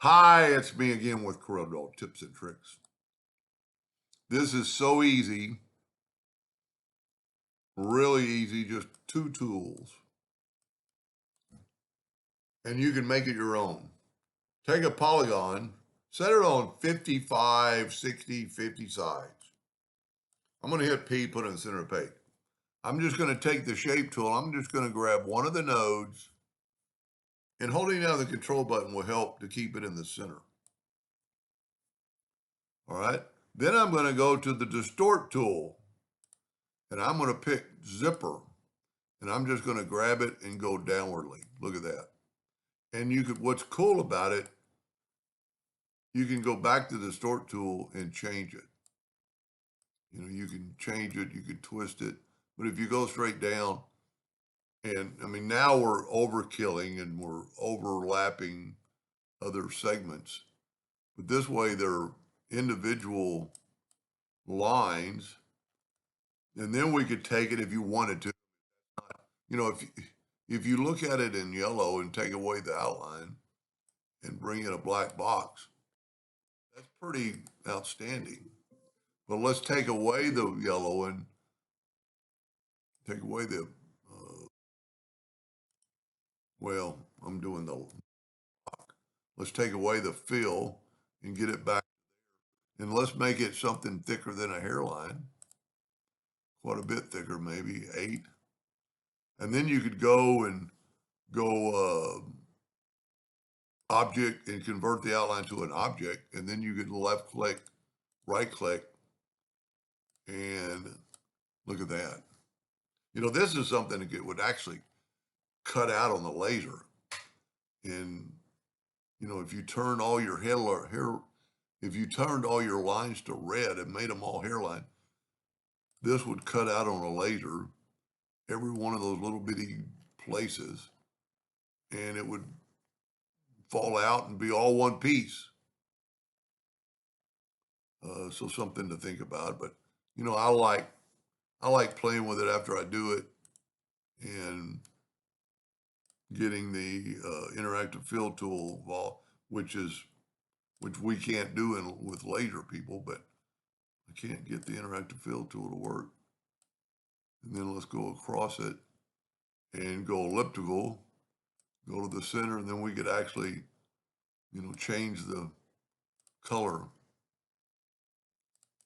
Hi, it's me again with Corel tips and tricks. This is so easy, really easy, just two tools. And you can make it your own. Take a polygon, set it on 55, 60, 50 sides. I'm going to hit P, put it in the center of the page. I'm just going to take the shape tool. I'm just going to grab one of the nodes, and holding down the control button will help to keep it in the center. All right. Then I'm going to go to the distort tool, and I'm going to pick zipper. And I'm just going to grab it and go downwardly. Look at that. And you could, what's cool about it, you can go back to the distort tool and change it. You know, you can change it, you can twist it. But if you go straight down, and I mean, now we're overkilling and we're overlapping other segments. But this way, they're individual lines. And then we could take it if you wanted to. You know, if you look at it in yellow and take away the outline and bring in a black box, that's pretty outstanding. But let's take away the yellow and take away the, well, I'm doing the, let's take away the fill and get it back. And let's make it something thicker than a hairline, quite a bit thicker, maybe 8. And then you could go and go object and convert the outline to an object. And then you could left click, right click, and look at that. You know, this is something that would actually cut out on the laser. And, you know, if you turn all your hair, if you turned all your lines to red and made them all hairline, this would cut out on a laser every one of those little bitty places, and it would fall out and be all one piece. So something to think about. But you know, I like playing with it after I do it and getting the interactive fill tool involved, which we can't do with laser people, but I can't get the interactive fill tool to work. And then let's go across it and go elliptical, go to the center, and then we could actually, you know, change the color.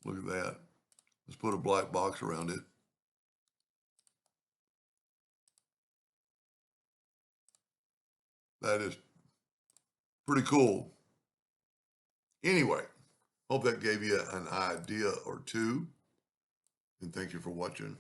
Look at that. Let's put a black box around it. That is pretty cool. Anyway, hope that gave you an idea or two. And thank you for watching.